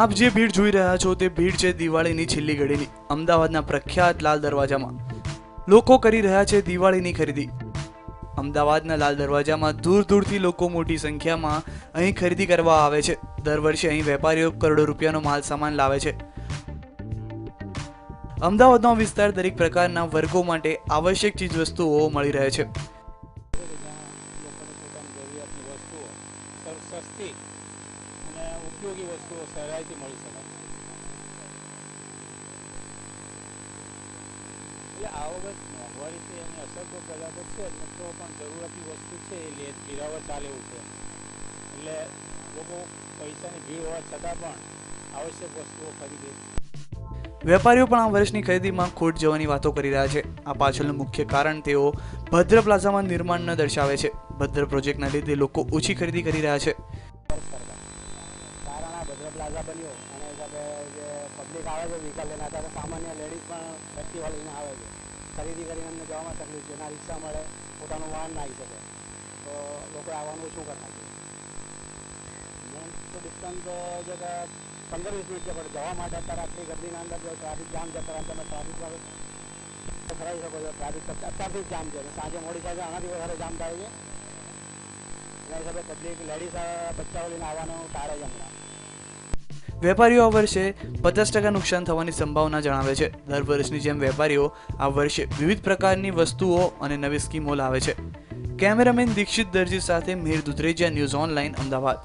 આપ જે ભીડ જોઈ રહ્યા છો તે ભીડ છે દિવાળીની છેલ્લી ઘડીની। અમદાવાદના પ્રખ્યાત લાલ દરવાજામાં લોકો કરી રહ્યા છે દિવાળીની ખરીદી। અમદાવાદના લાલ દરવાજામાં દૂર દૂરથી લોકો મોટી સંખ્યામાં અહીં ખરીદી કરવા આવે છે। દર વર્ષે અહીં વેપારીઓ કરોડો રૂપિયાનો માલ સામાન લાવે છે। અમદાવાદનો વિસ્તાર દરેક પ્રકારના વર્ગો માટે આવશ્યક ચીજ વસ્તુઓ મળી રહે છે। સસ્તી અને ઉપયોગી વસ્તુઓ સહેલાઈથી મળી શકે। એટલે આ વખત મોંઘવારી છે એની અસર તો પહેલાં તો છે જ, તો પણ જરૂરિયાતની વસ્તુ છે એ લીરાવર ચાલે એવું છે। એટલે લોકો પૈસાની ભીડ હોવા છતાં પણ આવશ્યક વસ્તુઓ ખરીદે। વેપારીઓ પણ આ વર્ષની ખરીદીમાં ખોટ જવાની વાતો કરી રહ્યા છે। આ પાછળનું મુખ્ય કારણ તેઓ ભદ્ર પ્લાઝામાં નિર્માણ ન દર્શાવે છે। ભદ્ર પ્રોજેક્ટના લીધે લોકો ઓછી ખરીદી કરી રહ્યા છે। કારણ આ ભદ્ર પ્લાઝા બન્યો અને હિસાબે જે પબ્લિક આવે છે વ્હીકલ લઈને, અત્યારે સામાન્ય લેડીઝ પણ એક્ટિવા લઈને આવે છે। ખરીદી કરીને એમને જવામાં તકલીફ છે, ના રિક્ષા મળે, પોતાનું વાહન ના આવી શકે, તો લોકો આવવાનું શું કરી નાખે। મેન તો ડિસ્ટન્સ જે કે 15-20 મિનિટ છે, પણ જવા માટે અત્યારે આટલી ગરદીના અંદર જો ટ્રાફિક જામ છે, ત્યારે તમે ટ્રાફિકમાં કરાવી શકો છો। ટ્રાફિક અત્યારથી જ જામ છે, સાંજે મોડી સાંજે આનાથી વધારે જામ થાય છે। એના હિસાબે પબ્લિક લેડીઝ બચ્ચાઓ લઈને આવવાનું ટાળે છે હમણાં। વેપારીઓ આ વર્ષે 50% નુકસાન થવાની સંભાવના જણાવે છે। દર વર્ષની જેમ વેપારીઓ આ વર્ષે વિવિધ પ્રકારની વસ્તુઓ અને નવી સ્કીમો લાવે છે। કેમેરામેન દીક્ષિત દરજી સાથે મિહિર દુધરેજિયા, ન્યૂઝ ઓનલાઇન, અમદાવાદ।